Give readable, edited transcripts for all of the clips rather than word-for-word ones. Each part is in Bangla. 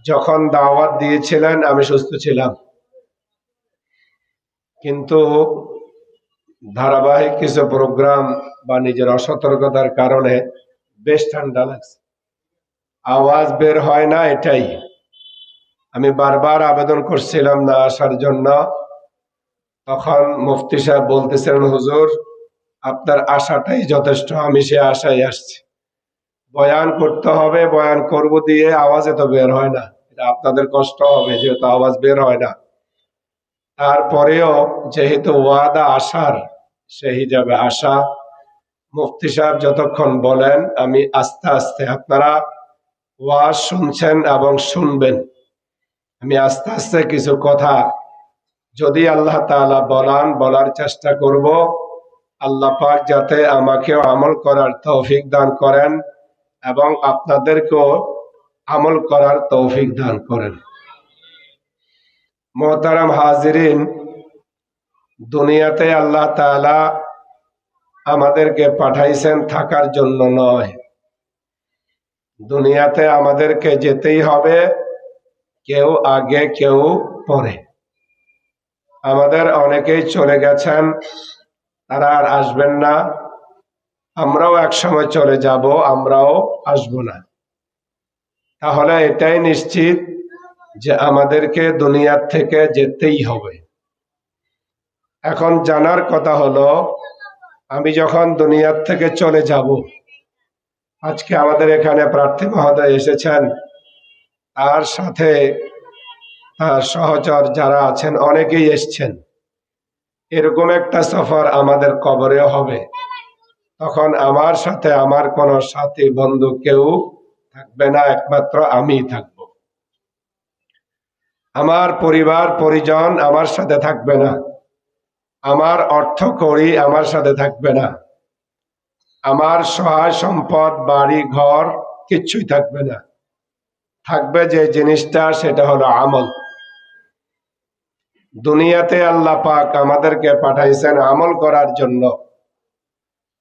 যখন দাওয়াত দিয়েছিলেন আমি সুস্থ ছিলাম, কিন্তু ধারাবাহিক কিছু প্রোগ্রাম বা নিজের অসতর্কতার কারণে বেশ ঠান্ডা লাগছে, আওয়াজ বের হয় না। এটাই আমি বারবার আবেদন করছিলাম না আসার জন্য। তখন মুফতি সাহেব বলতেছিলেন, হুজুর আপনার আশাটাই যথেষ্ট, আমি সে আশায় আসছি। বয়ান করতে হবে, বয়ান করব দিয়ে আওয়াজ এত বের হয় না, এটা আপনাদের কষ্ট হবে যেহেতু আওয়াজ বের হয় না। তারপরেও যেহেতু ওয়াদা আসার, সেই হিসাবে আসা। মুফতি সাহেব যতক্ষণ বলেন আমি আস্তে আস্তে, আপনারা ওয়াজ শুনছেন এবং শুনবেন, আমি আস্তে আস্তে কিছু কথা যদি আল্লাহ তাআলা বলার চেষ্টা করব। আল্লাহ পাক যাতে আমাকেও আমল করার তৌফিক দান করেন এবং আপনাদেরকেও আমল করার তৌফিক দান করেন। মোহতারাম হাজিরিন, দুনিয়াতে আল্লাহ তাআলা আমাদেরকে পাঠাইছেন থাকার জন্য নয়। দুনিয়াতে আমাদেরকে যেতেই হবে, কেউ আগে কেউ পরে। আমাদের অনেকেই চলে গেছেন, তারা আর আসবেন না। আমরাও একসময় চলে যাব, আমরাও আসব না। তাহলে এটাই নিশ্চিত যে আমাদেরকে দুনিয়ার থেকে যেতেই হবে। এখন জানার কথা হলো, আমি যখন দুনিয়ার থেকে চলে যাব, আজকে আমাদের এখানে প্রার্থী মহোদয় এসেছেন, তার সাথে তার সহচর যারা আছেন অনেকেই এসছেন। এরকম একটা সফর আমাদের কবরেও হবে। তখন আমার সাথে আমার কোনো সাথী বন্ধু কেউ থাকবে না, একমাত্র আমি থাকব। আমার পরিবার পরিজন আমার সাথে থাকবে না, আমার অর্থ কড়ি আমার সাথে থাকবে না, আমার সহায় সম্পদ বাড়ি ঘর কিচ্ছুই থাকবে না। থাকবে যে জিনিসটা, সেটা হলো আমল। দুনিয়াতে আল্লাহ পাক আমাদেরকে পাঠাইছেন আমল করার জন্য।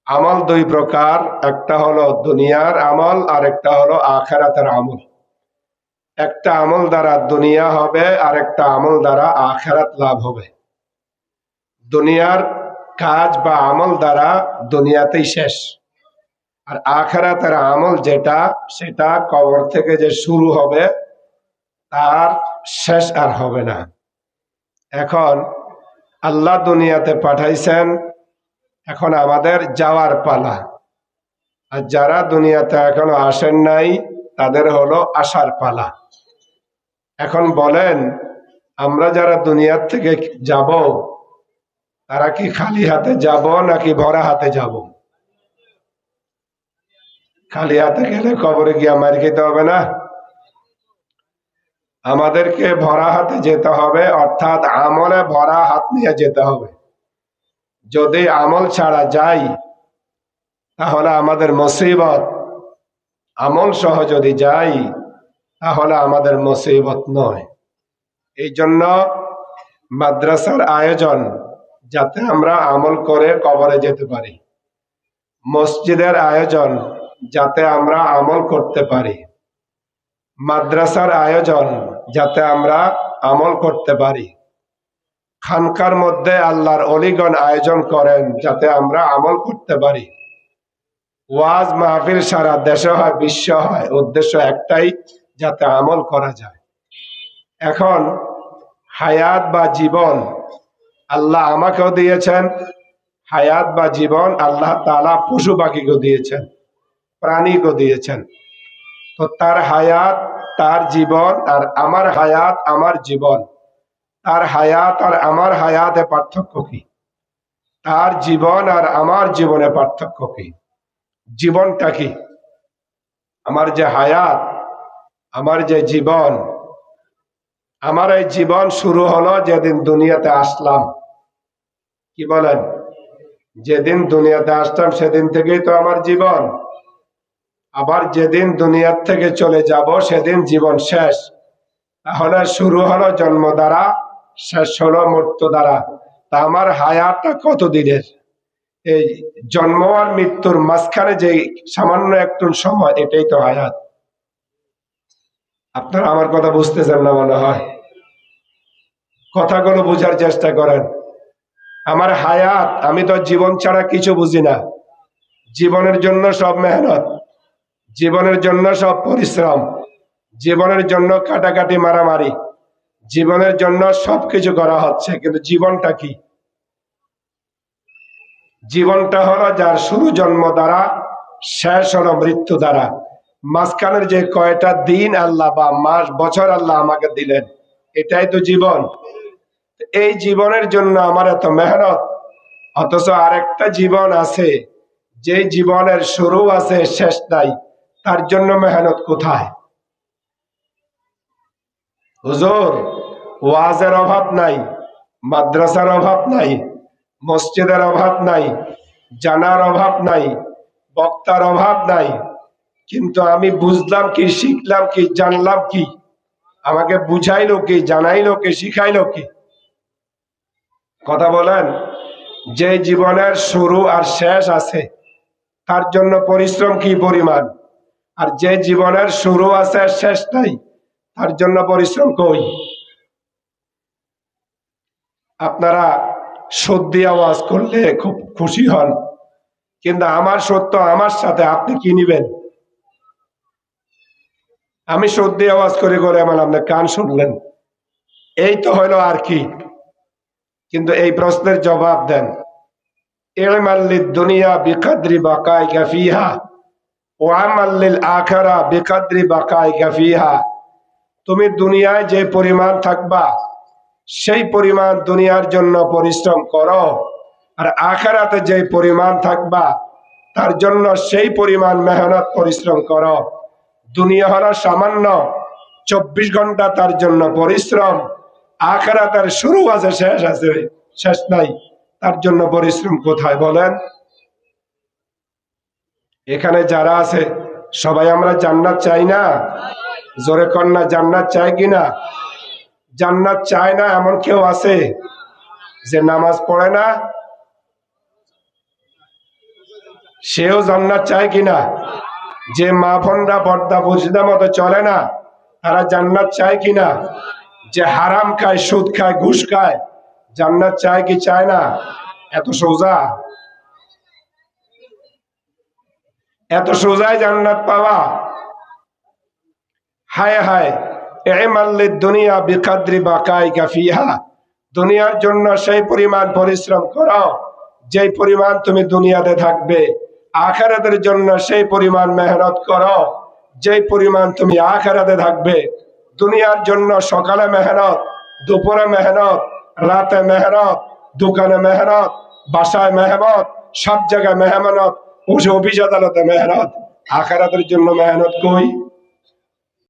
আমল দুই প্রকার, একটা হলো দুনিয়ার আমল আর একটা হলো আখিরাতের আমল। একটা আমল দ্বারা দুনিয়া হবে আর একটা আমল দ্বারা আখিরাত লাভ হবে। দুনিয়ার কাজ বা আমল দ্বারা দুনিয়াতেই শেষ, আর আখিরাতের আমল যেটা, সেটা কবর থেকে যে শুরু হবে তার শেষ আর হবে না। এখন আল্লাহ দুনিয়াতে পাঠাইছেন, এখন আমাদের যাওয়ার পালা। আর যারা দুনিয়াতে এখনো আসেন নাই, তাদের হলো আসার পালা। এখন বলেন, আমরা যারা দুনিয়ার থেকে যাব, তারা কি খালি হাতে যাব নাকি ভরা হাতে যাব? খালি হাতে গেলে কবরে গিয়ে মার খেতে হবে না? আমাদেরকে ভরা হাতে যেতে হবে, অর্থাৎ আমলে ভরা হাত নিয়ে যেতে হবে। যদি আমল ছাড়া যাই তাহলে আমাদের মুসিবত, আমল সহ যদি যাই তাহলে আমাদের মুসিবত নয়। এই জন্য মাদ্রাসার আয়োজন, যাতে আমরা আমল করে কবরে যেতে পারি। মসজিদের আয়োজন, যাতে আমরা আমল করতে পারি। মাদ্রাসার আয়োজন, যাতে আমরা আমল করতে পারি। খানকার মধ্যে আল্লাহর অলিগণ আয়োজন করেন, যাতে আমরা আমল করতে পারি। ওয়াজ মাহফিল সারা দেশে হয়, বিশ্ব হয়, উদ্দেশ্য একটাই, যাতে আমল করা যায়। এখন হায়াত বা জীবন আল্লাহ আমাকেও দিয়েছেন, হায়াত বা জীবন আল্লাহ তাআলা পশু পাখিকেও দিয়েছেন, প্রাণীকেও দিয়েছেন। তো তার হায়াত, তার জীবন, আর আমার হায়াত, আমার জীবন। তার হায়াত আর আমার হায়াতে পার্থক্য কি? তার জীবন আর আমার জীবনে পার্থক্য কি? জীবনটা কি? আমার যে হায়াত, আমার যে জীবন, আমার এই জীবন শুরু হলো যেদিন দুনিয়াতে আসলাম। কি বলেন? যেদিন দুনিয়াতে আসলাম সেদিন থেকেই তো আমার জীবন। আবার যেদিন দুনিয়ার থেকে চলে যাব সেদিন জীবন শেষ। তাহলে শুরু হলো জন্ম দ্বারা, শেষ হলো মৃত্যু দ্বারা। তা আমার হায়াতটা কত দিনের? এই জন্ম আর মৃত্যুর মাঝখানে যে সামান্য একটু সময়, এটাই তো হায়াত। আপনারা আমার কথা বুঝতেছেন না মনে হয়। কথাগুলো বোঝার চেষ্টা করেন। আমার হায়াত, আমি তো জীবন ছাড়া কিছু বুঝি না। জীবনের জন্য সব মেহনত, জীবনের জন্য সব পরিশ্রম, জীবনের জন্য কাটাকাটি মারামারি, জীবনের জন্য সবকিছু করা হচ্ছে। কিন্তু জীবনটা কি? জীবনটা হলো যার শুরু জন্ম দ্বারা, শেষ হলো মৃত্যু দ্বারা। মাঝখানের যে কয়টা দিন আল্লাহ বা মাস বছর আল্লাহ আমাকে দিলেন, এটাই তো জীবন। এই জীবনের জন্য আমার এত মেহনত, অথচ আরেকটা জীবন আছে, যে জীবনের শুরু আছে শেষ নাই, তার জন্য মেহনত কোথায়? হুজুর, ওয়াজের অভাব নাই, মাদ্রাসার অভাব নাই, মসজিদের অভাব নাই, জানার অভাব নাই, বক্তার অভাব নাই, কিন্তু আমি বুঝলাম কি, শিখলাম কি, জানলাম কি? আমাকে বুঝাইলো কি, জানাইলো কি, শিখাইলো কি? কথা বলেন। যে জীবনের শুরু আর শেষ আছে, তার জন্য পরিশ্রম কি পরিমাণ, আর যে জীবনের শুরু আছে শেষ নাই, তার জন্য পরিশ্রম কই? আপনারা সত্যি আওয়াজ করলে খুব খুশি হন, কিন্তু আমার সত্য আমার সাথে আপনি কি নিবেন? আমি সত্যি আওয়াজ করে করে আমার আপনার কান শুনলেন, এই তো হইলো আর কি। কিন্তু এই প্রশ্নের জবাব দেন, ইলমাল্লিদ দুনিয়া বিকাদরি বাকাইকা ফিহা ওয়া আমাল্লিল আখিরা বিকাদরি বাকাইকা ফিহা। তুমি দুনিয়ায় যে পরিমাণ থাকবা, সেই পরিমাণ দুনিয়ার জন্য পরিশ্রম করো, আর আখিরাতে যে পরিমাণ থাকবা, তার জন্য সেই পরিমাণ মেহনত পরিশ্রম করো। দুনিয়া হলো সামান্য, 24 ঘন্টা তার জন্য পরিশ্রম। আখিরাতের শুরু আছে, শেষ আছে, শেষ নাই, তার জন্য পরিশ্রম কোথায় বলেন? এখানে যারা আছে সবাই আমরা জান্নাত চাই না? জোরে কন্যা জান্নাত চাই কিনা? জান্নাত চায় না এমন কেউ আছে যে নামাজ পড়ে না? সেও জান্নাত চায় কিনা? যে মা বোনরা পর্দা পর্দা মতো চলে না, তারা জান্নাত চায় কিনা? যে হারাম খায়, সুদ খায়, ঘুষ খায়, জান্নাত চায় কি চায় না? এত সোজা? এত সোজাই জান্নাত পাওয়া? হায় হায়, ইমাল্লিদ দুনিয়া বিকাদরি বাকাইকা ফিহা। দুনিয়ার জন্য সেই পরিমাণ পরিশ্রম করো যেই পরিমাণ তুমি দুনিয়াতে থাকবে। আখিরাতের জন্য সেই পরিমাণ মেহনত করো যেই পরিমাণ তুমি আখিরাতে থাকবে। দুনিয়ার জন্য সকালে মেহনত, দুপুরে মেহনত, রাতে মেহনত, দোকানে মেহনত, বাসায় মেহনত, সব জায়গায় মেহনত, অফিস আদালতে মেহনত। আখিরাতের জন্য মেহনত কই?